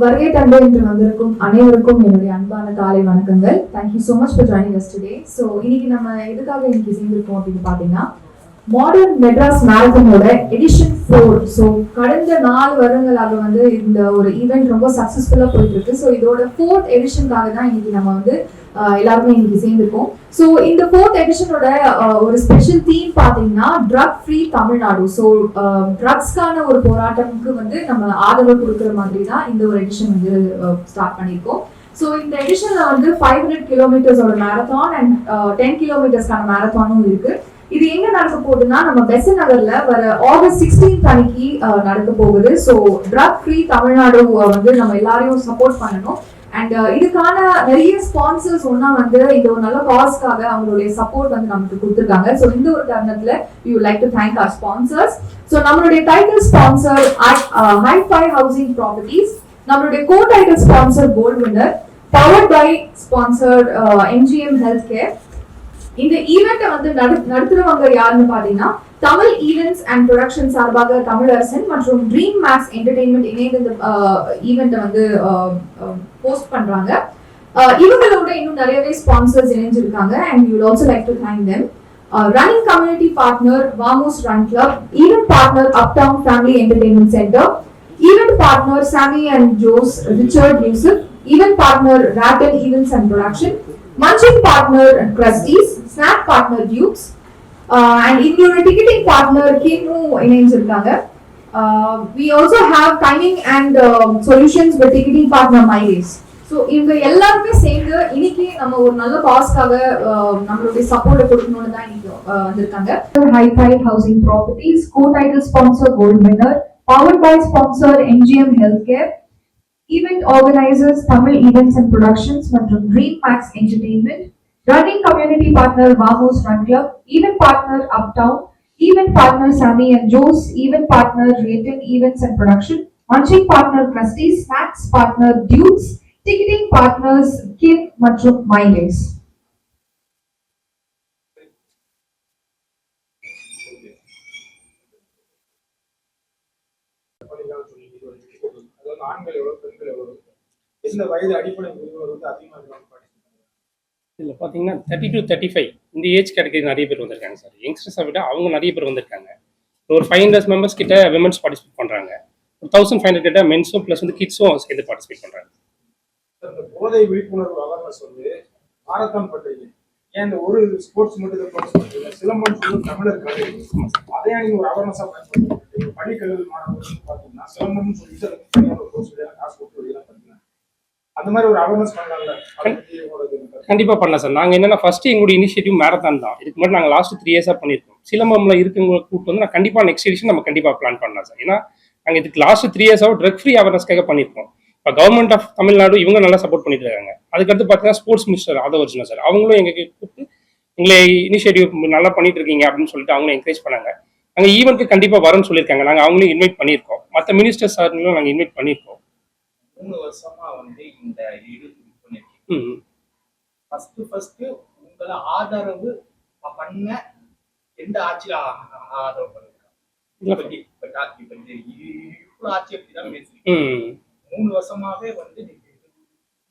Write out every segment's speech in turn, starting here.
வருகை தந்தை என்று வந்திருக்கும் அனைவருக்கும் என்னுடைய அன்பான காலை வணக்கங்கள். Thank you so much for joining us today. So இன்னைக்கு நம்ம எதுக்காக இன்னைக்கு சேர்ந்திருக்கோம் அப்படின்னு பார்த்தீங்கன்னா மாடர்ன் மெட்ராஸ் மேரத்தானோட எடிஷன் 4. ஸோ கடந்த 4 வருடங்களாக வந்து இந்த ஒரு ஈவெண்ட் ரொம்ப சக்ஸஸ்ஃபுல்லாக போயிட்டு இருக்கு. ஸோ இதோட 4th எடிஷனுக்காக தான் இன்னைக்கு நம்ம வந்து எல்லாருமே இன்னைக்கு சேர்ந்திருக்கோம். ஸோ இந்த 4th எடிஷனோட ஒரு ஸ்பெஷல் தீம் பார்த்தீங்கன்னா ட்ரக் ஃப்ரீ தமிழ்நாடு. ஸோ ட்ரக்ஸ்க்கான ஒரு போராட்டமுக்கு வந்து நம்ம ஆதரவு கொடுக்குற மாதிரி தான் இந்த ஒரு எடிஷன் வந்து ஸ்டார்ட் பண்ணியிருக்கோம். ஸோ இந்த எடிஷன்ல வந்து 500 கிலோமீட்டர்ஸோட மேரத்தான் அண்ட் 10 கிலோமீட்டர்ஸ்க்கான மேரத்தானும் இருக்கு. இது எங்க நடக்க போகுதுன்னா நம்ம பெசன் நகர்ல வர ஆகஸ்ட் 16 அன்னைக்கு நடக்க போகுது. ஸோ ட்ரக் ஃப்ரீ தமிழ்நாடு வந்து நம்ம எல்லாரையும் சப்போர்ட் பண்ணணும். அண்ட் இதுக்கான நிறைய ஸ்பான்சர்ஸ் ஒன்னா வந்து இந்த ஒரு நல்ல காஸ்க்காக அவங்களுடைய சப்போர்ட் வந்து நமக்கு கொடுத்துருக்காங்க. ஸோ இந்த ஒரு தருணத்துல we would like to thank our sponsors. So நம்மளுடைய title sponsor Hifi Housing Properties, நம்மளுடைய co title sponsor Gold Winner, powered by sponsor MGM Health Care. இந்த ஈவெண்ட்டை வந்து நடத்துறவங்க யாருன்னு பாத்தீங்கன்னா தமிழ் ஈவெண்ட்ஸ் அண்ட் ப்ரொடக்ஷன் சார்பாக தமிழரசன் மற்றும் ட்ரீம் மேக்ஸ் என்டர்டெயின்மெண்ட் இணைந்து இந்த ஈவெண்ட்டை வந்து போஸ்ட் பண்றாங்க. இவங்களோட இன்னும் நிறையவே ஸ்பான்சர்ஸ் இணைஞ்சிருக்காங்க and you will also like to thank them. Running community partner Vamos Run Club, event partner Uptown Family Entertainment Centre, event partner Sammy and Jose Richard Yusuf, event partner Ratan events and production, munching partner Crusties, snack partner Dukes, and இன்னொரு ticketing partner Kimu இணைஞ்சிருக்காங்க. We also have timing and solutions with ticketing partner MyRace. So இவங்க எல்லாருமே சேர்ந்து இன்னைக்கு நம்ம ஒரு நல்ல காஸ்க்காக நம்மளுடைய சப்போர்ட் கொடுக்கணும்னு தான் இன்னைக்கு வந்திருக்காங்க. Hi-Fi Housing Properties, co-title sponsor Gold Winner, powered by sponsor MGM Healthcare, event organizers Tamil Events and Productions மற்றும் Dream Max Entertainment, running community partner Vamos Run Club, event partner Uptown, event partner Sammy and Joes, event partner Raten Events and Production, munching partner Crusties, snacks partner Dukes, ticketing partners Kim மற்றும் MyRace. ஆண்கள் எவ்வளவு, பெண்கள் எவ்வளவு, எந்த வயது அடிப்படை வந்து அதிகமாக இல்லை பார்த்தீங்கன்னா 30 to 35 இந்த ஏஜ் கேட்டகரி நிறைய பேர் வந்திருக்காங்க சார். யங்ஸ்டர்ஸை விட அவங்க நிறைய பேர் வந்திருக்காங்க. ஒரு 500 மெம்பர்ஸ் கிட்ட விமன்ஸ் பார்ட்டிசிபேட் பண்ணுறாங்க. ஒரு 1500 கிட்ட மென்ஸும் ப்ளஸ் வந்து கிட்ஸும் சேர்ந்து பார்ட்டிசிபேட் பண்ணுறாங்க. போதை விழிப்புணர்வு அவேர்னஸ் வந்து மாரத்தான் பண்றீங்க. ஏன் இந்த ஒரு ஸ்போர்ட்ஸ் மட்டும் சிலம்பம் சொல்லி தமிழர் கலை அதே நீங்க ஒரு அவேர்னஸாக பயன்படுத்துறீங்க. பள்ளிக்கல்வி மாணவர்கள் பார்த்தீங்கன்னா சிலம்பம்னு சொல்லிட்டு காசு கொடுத்து பார்த்தீங்கன்னா அந்த மாதிரி ஒரு அவேர்னஸ் பண்ணலாம்ல? கண்டிப்பாக பண்ணலாம் சார். நாங்கள் என்னென்னா ஃபர்ஸ்ட் எங்களுடைய இனிஷியேட்டிவ் மேரத்தான் தான். இதுக்கு முன்னாடி நாங்கள் லாஸ்ட் 3 இயர்ஸாக பண்ணியிருக்கோம். சிலம்பம்ல இருக்கவங்களை கூப்பிட்டு வந்து நான் கண்டிப்பாக நெக்ஸ்ட் எடிஷன் நம்ம கண்டிப்பாக பிளான் பண்ணலாம் சார். ஏன்னா நாங்கள் இதுக்கு லாஸ்ட் 3 இயர்ஸாக ட்ரக் ஃப்ரீ அவேர்னஸ்க்காக பண்ணியிருக்கோம். இப்போ கவர்மெண்ட் ஆஃப் தமிழ்நாடு இவங்க நல்லா சப்போர்ட் பண்ணிட்டு இருக்காங்க. அதுக்கடுத்து பார்த்தீங்கன்னா ஸ்போர்ட்ஸ் மினிஸ்டர் ஆதவர்ஜுனா சார் அவங்களும் எங்களுக்கு கூப்பிட்டு எங்களை இனிஷியேட்டிவ் நல்லா பண்ணிட்டு இருக்கீங்க அப்படின்னு சொல்லிட்டு அவங்களும் என்கரேஜ் பண்ணாங்க. நாங்கள் ஈவெண்ட்டுக்கு கண்டிப்பாக வரணும்னு சொல்லியிருக்காங்க. நாங்கள் அவங்களையும் இன்வைட் பண்ணியிருக்கோம். மற்ற மினிஸ்டர் சார்களும் நாங்கள் இன்வைட் பண்ணியிருக்கோம். 3 வருஷமா வந்து இந்த இது பண்ணிருக்கீங்க. ஃபர்ஸ்ட் உங்களை ஆதரவு பண்ண எந்த ஆட்சியில ஆதரவு பண்ணிருக்காங்க? இவ்வளவு ஆட்சி அப்படிதான் பேசுறீங்க. 3 வருஷமாவே வந்து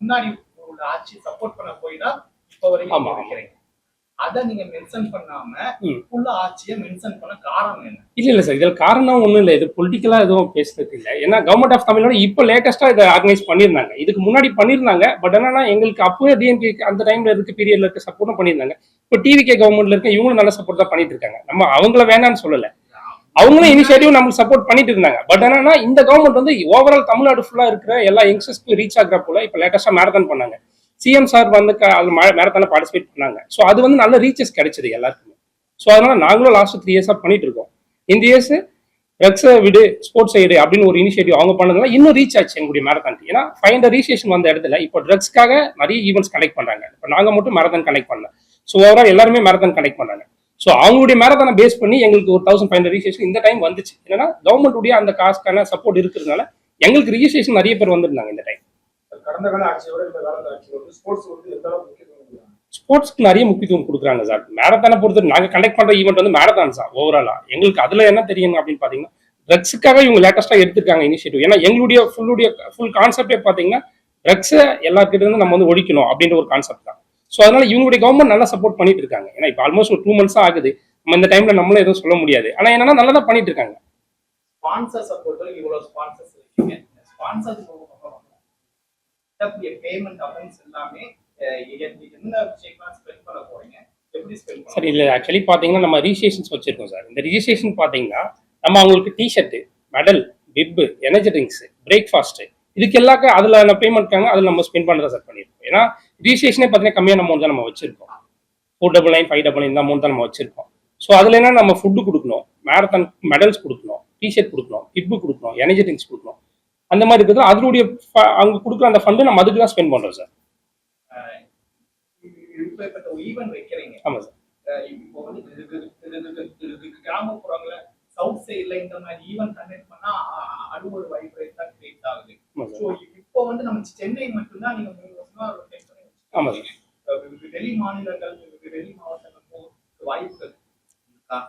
முன்னாடி உள்ள ஆட்சி சப்போர்ட் பண்ண போய் தான் இப்ப வரைக்கும் இருக்கிறீங்க. அத நீங்க மென்ஷன் பண்ணாம உள்ள ஆட்சியை மென்ஷன் பண்ண காரணம் என்ன? இல்ல சார், இதுல காரணம் ஒண்ணும் இல்லை. இது பொலிட்டிக்கலா எதுவும் பேசுறது இல்லை. ஏன்னா கவர்மெண்ட் ஆஃப் தமிழ்நாடு இப்போ லேட்டஸ்டா இதை ஆர்கனைஸ் பண்ணியிருந்தாங்க. இதுக்கு முன்னாடி பண்ணியிருந்தாங்க. பட் என்னன்னா எங்களுக்கு அப்பவே டிஎம்கே அந்த டைம்ல இருக்க பீரியட்ல இருக்க சப்போர்ட்டும் பண்ணியிருந்தாங்க. இப்போ டிவிகே கவர்மெண்ட்ல இருக்க இவங்களும் நல்ல சப்போர்ட் தான் பண்ணிட்டு இருக்காங்க. நம்ம அவங்கள வேணான்னு சொல்லல, அவங்களும் இனிஷியேட்டிவ் நமக்கு சப்போர்ட் பண்ணிட்டு இருந்தாங்க. பட் என்னன்னா இந்த கவர்மெண்ட் வந்து ஓவரால் தமிழ்நாடு ஃபுல்லா இருக்கிற எல்லா யங்ஸ்டர்ஸ்க்கு ரீச் ஆகிற போல இப்போ லேட்டஸ்டா மேரத்தான் பண்ணாங்க. சிஎம் சார் வந்து மேரத்தான பார்ட்டிசிபேட் பண்ணாங்க. ஸோ அது வந்து நல்ல ரீச்சஸ் கிடைச்சது எல்லாருக்குமே. ஸோ அதனால நாங்களும் லாஸ்ட் 3 இயர்ஸாக பண்ணிட்டு இருக்கோம். இந்த இயர்ஸ் ட்ரக்ஸை விடு ஸ்போர்ட்ஸ் சைடு அப்படின்னு ஒரு இனிஷியேட்டிவ் அவங்க பண்ணதுனால இன்னும் ரீச் ஆச்சு எங்களுடைய மேரத்தான். ஏன்னா 500 ரிஜிஸ்ட்ரேஷன் வந்த இடத்துல இப்போ ட்ரக்ஸ்க்காக நிறைய ஈவெண்ட்ஸ் கனெக்ட் பண்றாங்க. இப்போ நாங்கள் மட்டும் மேரத்தான் கனெக்ட் பண்ணல. ஸோ ஓவரால் எல்லாருமே மேரத்தான் கனெக்ட் பண்ணாங்க. ஸோ அவங்களுடைய மேரத்தானை பேஸ் பண்ணி எங்களுக்கு ஒரு 1500 ரிஜிஸ்ட்ரேஷன் இந்த டைம் வந்துச்சு. ஏன்னா கவர்மெண்ட்டுடைய அந்த காசுக்கான சப்போர்ட் இருக்கிறதுனால எங்களுக்கு ரிஜிஸ்ட்ரேஷன் நிறைய பேர் வந்துருந்தாங்க இந்த டைம். கடந்த கால ஆட்சியோட இந்த காலத்து ஆட்சியோட ஸ்போர்ட்ஸ் வந்து எந்த அளவுக்கு முக்கியத்துவம் கொடுக்குறாங்க? ஸ்போர்ட்ஸ்க்கு நிறைய முக்கியத்துவம் கொடுக்குறாங்க சார். மேரத்தானை பொறுத்து நாங்கள் கண்டக்ட் பண்ற ஈவெண்ட் வந்து மேரத்தான் சார். ஓவராலா எங்களுக்கு அதுல என்ன தெரியும் அப்படின்னு பாத்தீங்கன்னா ட்ரக்ஸுக்காக இவங்க லேட்டஸ்டா எடுத்திருக்காங்க இனிஷியேட்டிவ். ஏன்னா எங்களுடைய ஃபுல் கான்செப்டே பாத்தீங்கன்னா ட்ரக்ஸை எல்லாருக்கிட்ட இருந்து நம்ம வந்து ஒழிக்கணும் அப்படின்ற ஒரு கான்செப்ட் தான். ஸோ அதனால இவங்களுடைய கவர்மெண்ட் நல்லா சப்போர்ட் பண்ணிட்டு இருக்காங்க. ஏன்னா இப்போ ஆல்மோஸ்ட் ஒரு 2 months ஆகுது. நம்ம இந்த டைம்ல நம்மளும் எதுவும் சொல்ல முடியாது. ஆனா என்னன்னா நல்லா தான் பண்ணிட்டு இருக்காங்க. ஸ்பான்சர்ஸை பொறுத்தவரைக்கும் இவ்வளவு ஸ்பான்சர்ஸ் இருக்கீங்க. ஸ்பான்சர்ஸ் பேமெண்ட் அமௌண்ட்ஸ் எல்லாமே என்ன விஷயமா ஸ்பெண்ட் பண்ண போறீங்க, எப்படி ஸ்பெண்ட் பண்ண சார் இல்லை ஆக்சுவலி பார்த்தீங்கன்னா நம்ம ரிஜிஸ்ட்ரேஷன்ஸ் வச்சிருக்கோம் சார். இந்த ரிஜிஸ்ட்ரேஷன் பார்த்தீங்கன்னா நம்ம அவங்களுக்கு T shirt, medal, பிப்பு, energy drinks, breakfast இதுக்கு எல்லாருக்கும் அதில் பேமெண்ட்காங்க அதில் நம்ம ஸ்பெண்ட் பண்ணுறதா சார் பண்ணியிருக்கோம். ஏன்னா ரிஜிஸ்ட்ரேஷனே பார்த்தீங்கன்னா கம்மியான அமௌண்ட் தான் நம்ம வச்சிருக்கோம். 499, 599 இந்த அமௌண்ட் தான் நம்ம வச்சிருக்கோம். ஸோ அதில் என்ன நம்ம ஃபுட்டு கொடுக்கணும், மேரத்தான் மெடல்ஸ் கொடுக்கணும், டிஷர்ட் கொடுக்கணும், பிப்பு கொடுக்கணும், எனர்ஜி ட்ரிங்க்ஸ் கொடுக்கணும். அந்த மாதிரி இருக்கிறது அதனுடைய அவங்க கொடுக்குற அந்த ஃபண்டு நம்ம அதுக்கு தான் ஸ்பெண்ட் பண்ணுறோம் சார். இப்ப ஈவென்ட் வைக்கிறீங்க. ஆமாம் சார். இப்போ வந்து கிராமப்புறங்கள சவுத் சைட்ல இந்த மாதிரி ஈவென்ட் கண்டக்ட் பண்ணா அது ஒரு வைப்ரேட் தான் கிரியேட் ஆகுது. ஸோ இப்போ வந்து நம்ம சென்னை மட்டும்தான் நீங்க 3 வருஷமா ரொட்டேட் பண்ணி வச்சிருக்கீங்க. ஆமாம் சார். வெளி மாநிலங்கள், வெளி மாவட்டங்கள் வாய்ப்புகள்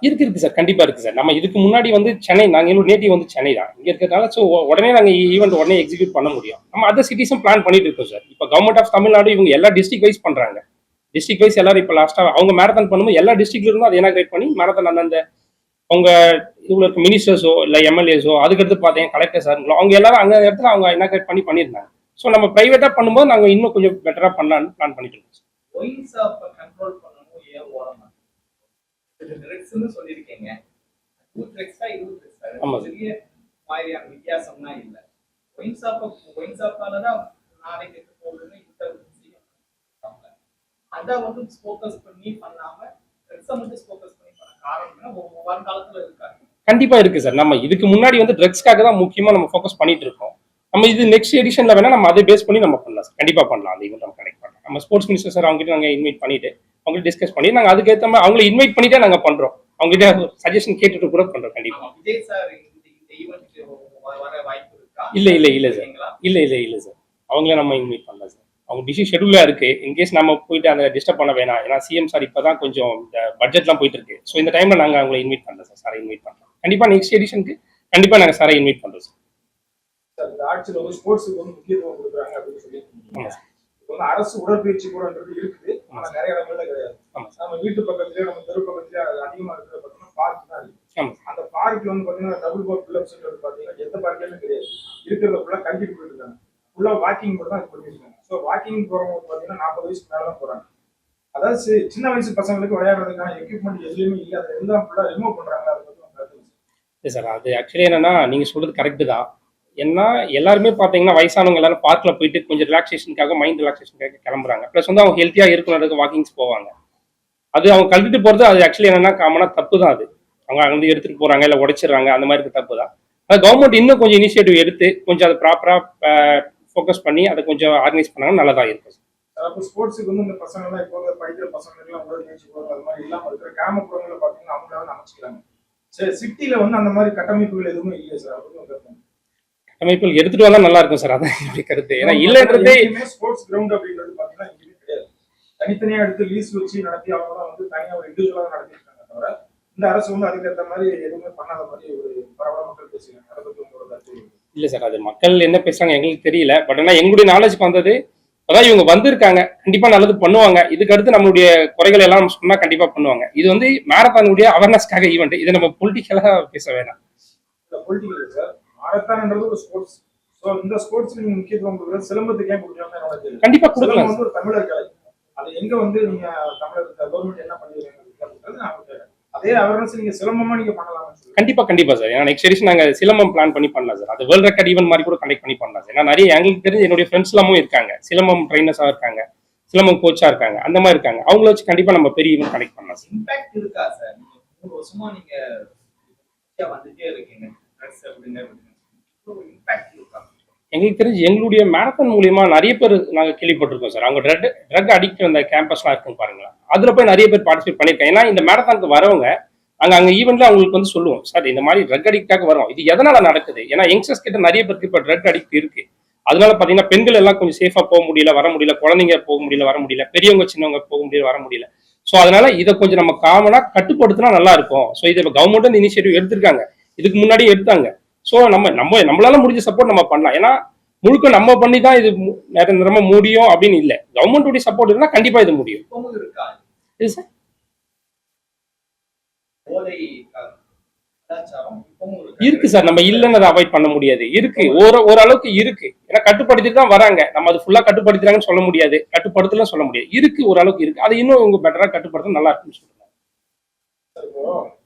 இருக்கு சார், கண்டிப்பா இருக்கு சார். நம்ம இதுக்கு முன்னாடி வந்து சென்னை, நாங்க என்னோட நேட்டிவ் வந்து சென்னை தான், இங்க இருக்கிறதுனால ஸோ உடனே நாங்க ஈவெண்ட் உடனே எக்ஸிக்யூட் பண்ண முடியும். நம்ம அதர் சிட்டிஸும் பிளான் பண்ணிட்டு இருக்கோம் சார். இப்போ கவர்மெண்ட் ஆஃப் தமிழ்நாடு இவங்க எல்லா டிஸ்ட்ரிக்ட் வைஸ் பண்றாங்க. டிஸ்ட்ரிக்ட் வைஸ் எல்லாரும் இப்போ லாஸ்டா அவங்க மேரத்தான் பண்ணும்போது எல்லா டிஸ்ட்ரிக்ட்ல இருந்தும் அதை இனாகிரேட் பண்ணி மேரத்தான் அந்தந்த அவங்க இவ்வளோ இருக்க மினிஸ்டர்ஸோ இல்லை எம்எல்ஏஸோ அதுக்கடுத்து பார்த்தீங்கன்னா கலெக்டர் சாருங்களோ அவங்க எல்லாரும் அங்கே இடத்துல அவங்க இனாகிரேட் பண்ணியிருந்தாங்க. ஸோ நம்ம பிரைவேட்டா பண்ணும்போது நாங்கள் இன்னும் கொஞ்சம் பெட்டரா பண்ணலாம்னு பிளான் பண்ணிட்டு இருக்கோம். ஒயின்ஸ் ஆஃப் கண்ட்ரோல் பண்ணணும். ஏன் ஓரமா ட்ரக்ஸ்னு சொல்லியிருக்கீங்க. 2 ட்ரக்ஸா 20 ட்ரக்ஸா பெரிய மாதிரியான வித்தியாசம்னா இல்லை. ஒயின்ஸ் ஆஃப்னால தான் நாளைக்கு போகுதுன்னு அதை வந்து ஃபோக்கஸ் பண்ணி பண்ணாம ட்ரக்ஸை மட்டும் ஃபோக்கஸ் பண்ணி பண்ண காரணம் ஒவ்வொரு காலத்துல இருக்காங்க. கண்டிப்பா இருக்கு சார். நம்ம இதுக்கு முன்னாடி வந்து ட்ரக்ஸ்க்காக தான் முக்கியமா நம்ம ஃபோக்கஸ் பண்ணிட்டு இருக்கோம். நம்ம இது நெக்ஸ்ட் எடிஷன்ல வேணா நம்ம அதை பேஸ் பண்ணி நம்ம பண்ணலாம் சார். கண்டிப்பா பண்ணலாம். அந்த ஈவெண்ட் நம்ம கனெக்ட் பண்ணலாம். நம்ம ஸ்போர்ட்ஸ் மினிஸ்டர் சார் அவங்க கிட்ட நாங்க இன்வைட் பண்ணிட்டு அவங்க டிஸ்கஸ் பண்ணி நாங்க அதுக்கேற்ற மாதிரி அவங்களை இன்வைட் பண்ணிட்டே நாங்க பண்றோம். அவங்க கிட்ட சஜஷன் கேட்டுட்டு கூட பண்றோம். கண்டிப்பா. விஜய் சார் இந்த ஈவென்ட்க்கு வர வாய்ப்பு இருக்கா? இல்ல சார். இல்ல சார். அவங்களே நம்ம இன்வைட் பண்ணலாம் சார். அவங்க பிஸி ஷெடியூலா இருக்கு. இன்கேஸ் நம்ம போயிட்டு அதை டிஸ்டர்ப் பண்ண வேணாம். ஏன்னா சிஎம் சார் இப்பதான் கொஞ்சம் இந்த பட்ஜெட்லாம் போயிட்டு இருக்கு. ஸோ இந்த டைம்ல நாங்க அவங்களை இன்வைட் பண்ணலாம் சார். சாரை இன்வைட் பண்ணலாம். கண்டிப்பா நெக்ஸ்ட் எடிஷனுக்கு கண்டிப்பா நாங்க சாரை இன்வைட் பண்றோம் சார். இந்த ஆட்சியில் வந்து ஸ்போர்ட்ஸுக்கு வந்து முக்கியத்துவம் கொடுக்குறாங்க அப்படின்னு சொல்லியிருக்கீங்க. இப்போ வந்து அரசு உடற்பயிற்சி கூடன்றது இருக்குது, ஆனால் நிறைய இடங்கள்ல கிடையாது. நம்ம வீட்டு பக்கத்துலயே நம்ம தெரு பக்கத்துலயே அதிகமா இருக்கிற பார்த்தீங்கன்னா பார்க் தான் இருக்கு. அந்த பார்க்ல வந்து பாத்தீங்கன்னா டபுள் பார்க் பில்லப்ஸ்ன்றது பாத்தீங்கன்னா எந்த பார்க்லயும் கிடையாது. இருக்கிறத ஃபுல்லா கண்டிப்பா போயிட்டு இருக்காங்க. ஃபுல்லா வாக்கிங் மட்டும் தான் இது பண்ணிருக்காங்க. ஸோ வாக்கிங் போறவங்க பாத்தீங்கன்னா 40 வயசுக்கு மேலதான் போறாங்க. அதாவது சின்ன வயசு பசங்களுக்கு விளையாடுறதுக்கான எக்யூப்மெண்ட் எதுலையுமே இல்லை. அதை எல்லாம் ஃபுல்லா ரிமூவ் பண்றாங்க. அதை பத்தி சார் அது ஆக்சுவலி என்னன்னா நீங்க சொல்றது கரெக்ட் தான். ஏன்னா எல்லாருமே பார்த்தீங்கன்னா வயசானவங்க எல்லாரும் பார்க்ல போயிட்டு கொஞ்சம் ரிலாக்ஸேஷனுக்காக மைண்ட் ரிலாக்ஸேஷனுக்காக கிளம்புறாங்க. ப்ளஸ் வந்து அவங்க ஹெல்த்தியா இருக்கணுன்றதுக்கு வாக்கிங்ஸ் போவாங்க. அது அவங்க கழட்டிட்டு போறது அது ஆக்சுவலி என்னன்னா காமனா தப்பு தான். அது அவங்க அங்கே எடுத்துட்டு போறாங்க இல்லை உடைச்சிடுறாங்க, அந்த மாதிரி தப்பு தான். அது கவர்மெண்ட் இன்னும் கொஞ்சம் இனிஷியேட்டிவ் எடுத்து கொஞ்சம் அதை ப்ராப்பரா ஃபோக்கஸ் பண்ணி அதை கொஞ்சம் ஆர்கனைஸ் பண்ணாங்கன்னா நல்லதா இருக்கும். அப்போ ஸ்போர்ட்ஸுக்கு வந்து இந்த பசங்க எல்லாம் இப்போ படிக்கிற பசங்களுக்கு எல்லாம் உடற்பயிற்சி போகிறது அது மாதிரி இல்லாமல் இருக்கிற கிராமப்புறங்களில் பார்த்தீங்கன்னா அவங்களால அமைச்சிக்கிறாங்க. சரி, சிட்டியில வந்து அந்த மாதிரி கட்டமைப்புகள் எதுவுமே இல்லை சார். அப்படின்னு கட்டமைப்புகள் எடுத்துட்டு வந்தா நல்லா இருக்கும் சார். அதான் என்னுடைய கருத்து. ஏன்னா இல்லைன்றதே ஸ்போர்ட்ஸ் கிரவுண்ட் அப்படின்றது பார்த்தீங்கன்னா இங்கே கிடையாது. தனித்தனியா எடுத்து லீஸ் வச்சு நடத்தி அவங்க தான் வந்து தனியாக ஒரு இண்டிவிஜுவலாக நடத்திருக்காங்க. தவிர இந்த அரசு வந்து அதுக்கேற்ற மாதிரி எதுவுமே பண்ணாத மாதிரி ஒரு பரவலாக மக்கள் பேசுகிறாங்க. அதை பற்றி உங்களோட கருத்து இல்லை சார். அது மக்கள் என்ன பேசுறாங்க எங்களுக்கு தெரியல. பட் ஆனால் எங்களுடைய நாலேஜ்க்கு வந்தது அதான் இவங்க வந்திருக்காங்க, கண்டிப்பா நல்லது பண்ணுவாங்க. இதுக்கு அடுத்து நம்மளுடைய குறைகள் எல்லாம் நம்ம சொன்னா கண்டிப்பா பண்ணுவாங்க. இது வந்து மேரத்தானுடைய அவேர்னஸ்க்காக ஈவெண்ட். இதை நம்ம பொலிட்டிக்கலா பேச வேணாம். Political sir. மாரத்தான்ன்றது ஒரு ஸ்போர்ட்ஸ். ஸோ இந்த ஸ்போர்ட்ஸ்க்கு நீங்க முக்கியத்துவம் கொடுக்குறது சிலம்பத்துக்கு ஏன் கொடுக்கலாம்னு என்னோட தெரியும். கண்டிப்பா கொடுக்கலாம். வந்து ஒரு தமிழர் கலை. அது எங்க வந்து நீங்க தமிழர் கவர்மெண்ட் என்ன பண்ணிருக்காங்க நான் கேட்கிறேன். அதே அவேர்னஸ் நீங்க சிலம்பமா நீங்க பண்ணலாம். கண்டிப்பா சார். ஏன்னா நெக்ஸ்ட் எடிஷன் நாங்க சிலம்பம் பிளான் பண்ணி பண்ணலாம் சார். அது வேர்ல்ட் ரெக்கார்ட் ஈவென்ட் மாதிரி கூட கண்டக்ட் பண்ணி பண்ணலாம் சார். ஏன்னா நிறைய எங்களுக்கு தெரிஞ்சு என்னுடைய ஃப்ரெண்ட்ஸ் எல்லாமும் இருக்காங்க, சிலம்பம் ட்ரைனர்ஸா இருக்காங்க, சிலம்பம் கோச்சா இருக்காங்க, அந்த மாதிரி இருக்காங்க. அவங்கள வச்சு கண்டிப்பா நம்ம பெரிய ஈவென்ட் கண்டக்ட் பண்ணலாம் சார். இம்பாக்ட் இருக்கா சார்? 3 வருஷமா நீங்க வந்துட்டே இருக்கீங்க. எங்களுக்கு தெரிஞ்சு எங்களுடைய மேரத்தான் மூலியமா நிறைய பேர் நாங்க கேள்விப்பட்டிருக்கோம் சார். அவங்க ட்ரக் அடிக்ட் அந்த கேம்பஸ்லாம் இருக்குன்னு பாருங்களா, அதுல போய் நிறைய பேர் பார்ட்டிசிபேட் பண்ணிருக்காங்க. ஏன்னா இந்த மேரத்தானுக்கு வரவங்க அங்க ஈவெண்ட்ல அவங்களுக்கு வந்து சொல்லுவோம் சார் இந்த மாதிரி ட்ரக் அடிக்டாக வரும், இது எதனால நடக்குது. ஏன்னா யங்ஸ்டர்ஸ் கிட்ட நிறைய பேருக்கு இப்ப ட்ரக் அடிக்ட் இருக்கு. அதனால பாத்தீங்கன்னா பெண்கள் எல்லாம் கொஞ்சம் சேஃபா போக முடியல, வர முடியல, குழந்தைங்க போக முடியல, வர முடியல, பெரியவங்க சின்னவங்க போக முடியல, வர முடியல. ஸோ அதனால இதை கொஞ்சம் நம்ம காமனா கட்டுப்படுத்தினா நல்லா இருக்கும். ஸோ இதை கவர்மெண்ட் இனிஷியேட்டிவ் எடுத்திருக்காங்க. இதுக்கு முன்னாடி எடுத்தாங்க. ஸோ நம்மளால முடிஞ்ச சப்போர்ட் நம்ம பண்ணலாம். ஏன்னா முழுக்க நம்ம பண்ணி தான் இது நிரந்தரமா முடியும் அப்படின்னு இல்லை. கவர்மெண்ட்டுடைய சப்போர்ட் இருந்தால் கண்டிப்பா இது முடியும். இப்பவும் இருக்கா இது சார் போதை கலாச்சாரம் இப்பவும் இருக்கா? இருக்கு சார். நம்ம இல்லைன்னு அதை அவாய்ட் பண்ண முடியாது. இருக்கு, ஓரளவுக்கு இருக்கு. ஏன்னா கட்டுப்படுத்திட்டு தான் வராங்க. நம்ம அது ஃபுல்லா கட்டுப்படுத்துறாங்கன்னு சொல்ல முடியாது, கட்டுப்படுத்தலாம் சொல்ல முடியாது. இருக்கு, ஓரளவுக்கு இருக்கு. அது இன்னும் இவங்க பெட்டரா கட்டுப்படுத்த நல்லா இருக்குன்னு சொல்றாங்க. இப்போ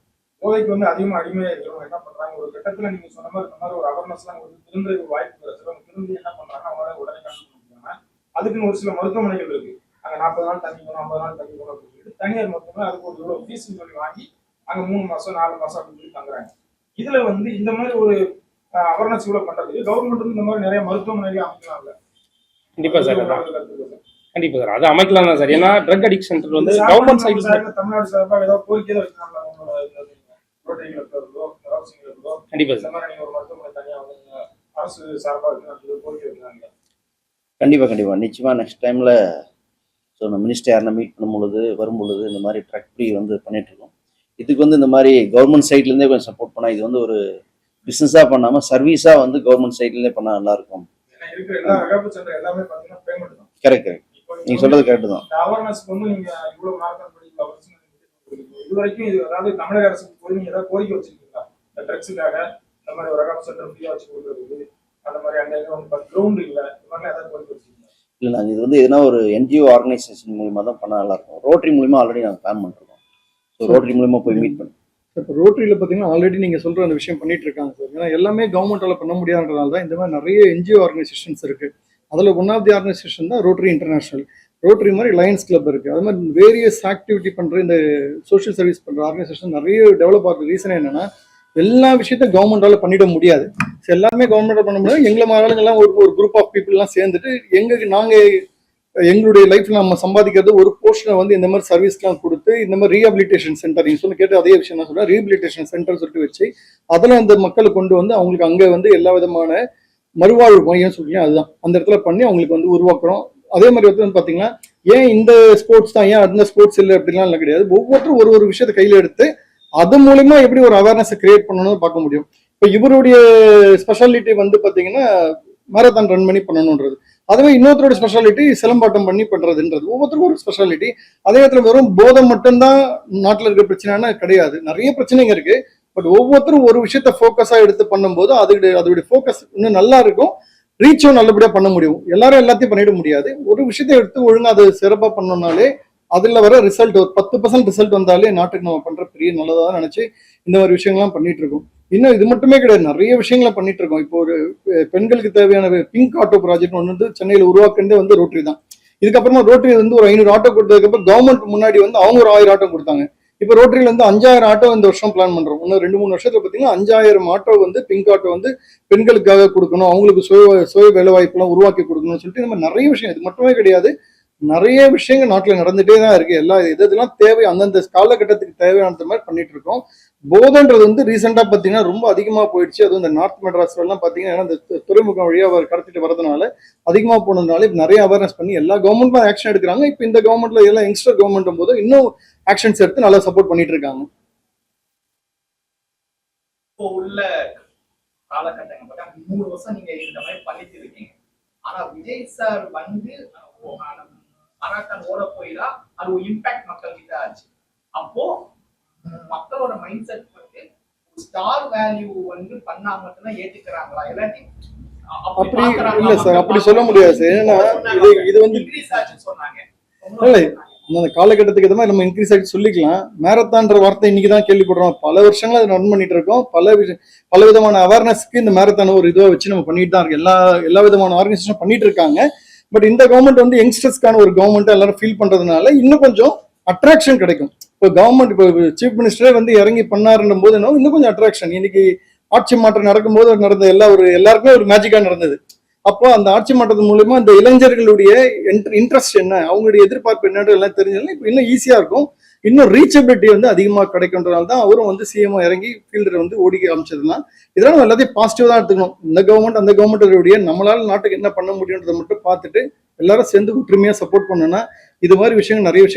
போதைக்கு வந்து அதிகமா அடிமையா இருக்கிறவங்க என்ன பண்றாங்க, ஒரு கட்டத்துல நீங்க சொன்ன மாதிரி இந்த மாதிரி ஒரு அவேர்னஸ் எல்லாம் திரும்ப வாய்ப்பு கிடைச்சிடும். திரும்பி என்ன பண்றாங்க, அவங்கள உடனே கண்டுபிடிக்கிறாங்க. அதுக்குன்னு ஒரு சில மருத்துவமனைகள் இருக்கு. அங்க 40 நாள் தங்கிக்கணும், 50 நாள் தங்கிக்கணும் அப்படின்னு சொல்லிட்டு தனியார் மருத்துவமனை அதுக்கு ஒரு இவ்வளவு ஃபீஸ் சொல்லி வாங்கி அங்க 3 மாசம் 4 மாசம் அப்படின்னு சொல்லி தங்குறாங்க. இதுல வந்து இந்த மாதிரி ஒரு அவேர்னஸ் இவ்வளவு பண்றதுக்கு கவர்மெண்ட் வந்து இந்த மாதிரி நிறைய மருத்துவமனைகள் அமைக்கலாம்ல? கண்டிப்பா சார், கண்டிப்பா சார், அது அமைக்கலாம் தான் சார். ஏன்னா ட்ரக் அடிக்ஷன் சென்டர் வந்து கவர்மெண்ட் சைடு தமிழ்நாடு சார்பாக ஏதாவது கோரிக்கை தான் வைக்கிறாங்களா? கண்டிப்பா சார், கண்டிப்பா நிச்சயமா நெக்ஸ்ட் டைம்ல ஸோ நம்ம மினிஸ்டர் யாரை மீட் பண்ணும்பொழுது வரும்பொழுது இந்த மாதிரி ட்ரக் ஃப்ரீ வந்து பண்ணிட்டு இருக்கோம். இதுக்கு வந்து இந்த மாதிரி கவர்மெண்ட் சைட்லேருந்தே கொஞ்சம் சப்போர்ட் பண்ணால் இது வந்து ஒரு பிஸ்னஸாக பண்ணாமல் சர்வீஸாக வந்து கவர்மெண்ட் சைட்லேருந்தே பண்ணால் நல்லா இருக்கும். கரெக்ட், நீங்க சொல்றது கரெக்ட் தான். இது வரைக்கும் இது அதாவது தமிழக அரசுக்கு போய் நீங்க ஏதாவது கோரிக்கை வச்சிருக்கீங்களா? இந்த ட்ரக்ஸுக்காக இந்த மாதிரி ஒரு ரகம் சென்டர் ஃப்ரீயா வச்சு கொடுக்குறது, அந்த மாதிரி அங்க வந்து கிரவுண்ட் இல்ல, இந்த மாதிரி ஏதாவது கோரிக்கை வச்சிருக்கீங்களா? இல்லை, நாங்கள் இது வந்து எதுனா ஒரு என்ஜிஓ ஆர்கனைசேஷன் மூலியமா தான் பண்ணால் நல்லா இருக்கும். ரோட்டரி மூலியமா ஆல்ரெடி நாங்கள் பிளான் பண்ணிருக்கோம். ஸோ ரோட்டரி மூலியமா போய் மீட் பண்ணோம். இப்போ ரோட்டரியில் பார்த்தீங்கன்னா ஆல்ரெடி நீங்கள் சொல்கிற அந்த விஷயம் பண்ணிட்டு இருக்காங்க சார். ஏன்னா எல்லாமே கவர்மெண்ட்டால் பண்ண முடியாதுன்றதால தான் இந்த மாதிரி நிறைய என்ஜிஓ ஆர்கனைசேஷன்ஸ் இருக்குது. அதில் ஒன் ஆஃப் தி ஆர்கனைசேஷன் தான் ரோட்டரி இன்டர்நேஷனல். ரோட்டரி மாதிரி லயன்ஸ் கிளப் இருக்குது. அது மாதிரி வேரியஸ் ஆக்டிவிட்டி பண்ணுற இந்த சோஷியல் சர்வீஸ் பண்ணுற ஆர்கனைசேஷன் நிறைய டெவலப் ஆகிற ரீசன் என்னென்னா எல்லா விஷயத்தையும் கவர்மெண்டால் பண்ணிட முடியாது. ஸோ எல்லாமே கவர்மெண்டால் பண்ண முடியாது. எங்களை மாதிரிலாம் ஒரு குரூப் ஆஃப் பீப்புளெலாம் சேர்ந்துட்டு எங்களுடைய லைஃப்ல நம்ம சம்பாதிக்கிறது ஒரு போர்ஷனை வந்து இந்த மாதிரி சர்வீஸ்லாம் கொடுத்து இந்த மாதிரி ரீஹபிலிட்டேஷன் சென்டர் நீங்கள் சொன்ன கேட்டு அதே விஷயம் நான் சொல்கிறேன். ரீஹபிலிட்டேஷன் சென்டர் சொல்லிட்டு வச்சு அதில் அந்த மக்களை கொண்டு வந்து அவங்களுக்கு அங்கே வந்து எல்லா விதமான மறுவாழ்வு மையம் சொல்லி அதுதான் அந்த இடத்துல பண்ணி அவங்களுக்கு வந்து உருவாக்குறோம். அதே மாதிரி வந்து பார்த்தீங்கன்னா ஏன் இந்த ஸ்போர்ட்ஸ் தான், ஏன் அந்த ஸ்போர்ட்ஸ் இல்லை அப்படிலாம் இல்லை கிடையாது. ஒவ்வொருத்தரும் ஒரு விஷயத்தை கையில் எடுத்து அது மூலிமா எப்படி ஒரு அவேர்னஸை கிரியேட் பண்ணணும்னு பார்க்க முடியும். இப்போ இவருடைய ஸ்பெஷாலிட்டி வந்து பார்த்தீங்கன்னா மேரத்தான் ரன் பண்ணி பண்ணணுன்றது. அதுவே இன்னொருத்தரோட ஸ்பெஷாலிட்டி சிலம்பாட்டம் பண்ணி பண்றதுன்றது. ஒவ்வொருத்தருக்கும் ஒரு ஸ்பெஷாலிட்டி. அதே இடத்துல வெறும் போதை மட்டும்தான் நாட்டில் இருக்கிற பிரச்சனைனா கிடையாது, நிறைய பிரச்சனைங்க இருக்கு. பட் ஒவ்வொருத்தரும் ஒரு விஷயத்த ஃபோக்கஸா எடுத்து பண்ணும்போது அதோடைய ஃபோக்கஸ் இன்னும் நல்லா இருக்கும், ரீச்சும் நல்லபடியா பண்ண முடியும். எல்லாரும் எல்லாத்தையும் பண்ணிட முடியாது. ஒரு விஷயத்தை எடுத்து ஒழுங்கா அது சிறப்பா பண்ணோம்னாலே அதுல வர ரிசல்ட் ஒரு 10% ரிசல்ட் வந்தாலே நாட்டுக்கு நம்ம பண்ற பெரிய நல்லதா நினைச்சு இந்த மாதிரி விஷயங்கள்லாம் பண்ணிட்டு இருக்கோம். இன்னும் இது மட்டுமே கிடையாது, நிறைய விஷயங்களை பண்ணிட்டு இருக்கோம். இப்போ ஒரு பெண்களுக்கு தேவையான பிங்க் ஆட்டோ ப்ராஜெக்ட் ஒன்று வந்து சென்னையில் உருவாக்குறதே வந்து ரோட்டரி தான். இதுக்கப்புறமா ரோட்டரி வந்து ஒரு 500 ஆட்டோ கொடுத்ததுக்கப்புறம் கவர்மெண்ட் முன்னாடி வந்து அவங்க ஒரு 1000 ஆட்டோ கொடுத்தாங்க. இப்போ ரோட்டரியில் வந்து 5000 ஆட்டோ இந்த வருஷம் பிளான் பண்றோம். இன்னும் 2-3 வருஷத்துல பார்த்தீங்கன்னா 5000 ஆட்டோ வந்து பிங்க் ஆட்டோ வந்து பெண்களுக்காக கொடுக்கணும், அவங்களுக்கு சுய வேலை வாய்ப்புலாம் உருவாக்கி கொடுக்கணும்னு சொல்லிட்டு நம்ம நிறைய விஷயம், இது மட்டுமே கிடையாது, நிறைய விஷயங்கள் நாட்டில் நடந்துட்டே தான் இருக்கு. இதெல்லாம் தேவை, அந்தந்த காலகட்டத்துக்கு தேவையான மாதிரி பண்ணிட்டு இருக்கோம். போதைன்றது வந்து ரீசெண்டா பாத்தீங்கன்னா ரொம்ப அதிகமா போயிடுச்சு. அதுவும் இந்த நார்த் மெட்ராஸ்ல எல்லாம் பாத்தீங்கன்னா இந்த துறைமுகம் வழியா கடத்திட்டு வரதுனால அதிகமா போனதுனால நிறைய அவேர்னஸ் பண்ணி எல்லா கவர்மெண்ட்டும் ஆக்ஷன் எடுக்கிறாங்க. இப்போ இந்த கவர்மெண்ட்ல எல்லாம் யங்ஸ்டர் கவர்மெண்ட் போது இன்னும் ஆக்ஷன்ஸ் எடுத்து நல்லா சப்போர்ட் பண்ணிட்டு இருக்காங்க. இப்போ உள்ள காலகட்டங்கள் 3 வருஷம் நீங்க இந்த மாதிரி பண்ணிட்டு இருக்கீங்க. ஆனா விஜய் சார் வந்து மராத்தான் ஓட போயிடா அது ஒரு இம்பாக்ட் மக்கள் கிட்ட ஆச்சு. அப்போ மக்களோட மைண்ட் செட் வந்து ஸ்டார் வேல்யூ வந்து பண்ணா மட்டும்தான் ஏத்துக்கிறாங்களா, இல்லாட்டி அப்படி இல்ல சார், அப்படி சொல்ல முடியாது சார். ஏன்னா இது வந்து இன்க்ரீஸ் ஆச்சுன்னு சொன்னாங்க. அந்த காலகட்டத்துக்கு எது மாதிரி நம்ம இன்க்ரீஸ் ஆகி சொல்லிக்கலாம். மேரத்தான்ற வார்த்தை இன்னைக்கு தான் கேள்விப்படுறோம். பல வருஷங்களா அதை ரன் பண்ணிட்டு இருக்கோம். பல விதமான அவேர்னஸ்க்கு இந்த மேரத்தான ஒரு இதுவை வச்சு நம்ம பண்ணிட்டு தான் இருக்கோம். எல்லா விதமான ஆர்கனைசேஷன் பண்ணிட்டு இருக்காங்க. பட் இந்த கவர்மெண்ட் வந்து யங்ஸ்டர்ஸ்க்கான ஒரு கவர்மெண்ட் எல்லாரும் ஃபீல் பண்றதுனால இன்னும் கொஞ்சம் அட்ராக்ஷன் கிடைக்கும். இப்போ கவர்மெண்ட் இப்போ சீஃப் மினிஸ்டரே வந்து இறங்கி பண்ணாருன்னும் போது இன்னும் கொஞ்சம் அட்ராக்ஷன். இன்னைக்கு ஆட்சி மாற்றம் நடக்கும்போது நடந்த எல்லாருக்குமே ஒரு மேஜிக்கா நடந்தது. அப்போ அந்த ஆட்சி மாற்றத்தின் மூலமா இந்த இளைஞர்களுடைய இன்ட்ரெஸ்ட் என்ன, அவங்களுடைய எதிர்பார்ப்பு என்னன்னு எல்லாம் தெரிஞ்சதுன்னா இப்போ இன்னும் ஈஸியா இருக்கும். இன்னும் ரீச்சபிலிட்டி வந்து அதிகமாக கிடைக்கின்றனால தான் அவரும் வந்து சிஎம் இறங்கி ஃபீல்டில் வந்து ஓடி அமைச்சதுலாம். இதெல்லாம் நம்ம எல்லாத்தையும் பாசிட்டிவ் தான் எடுத்துக்கணும். இந்த கவர்மெண்ட் அந்த கவர்மெண்ட்டுடைய நம்மளால நாட்டுக்கு என்ன பண்ண முடியுன்றதை மட்டும் பார்த்துட்டு எல்லாரும் சேர்ந்து ஒற்றுமையா சப்போர்ட் பண்ணோம்னா இது மாதிரி விஷயங்கள் நிறைய விஷயம்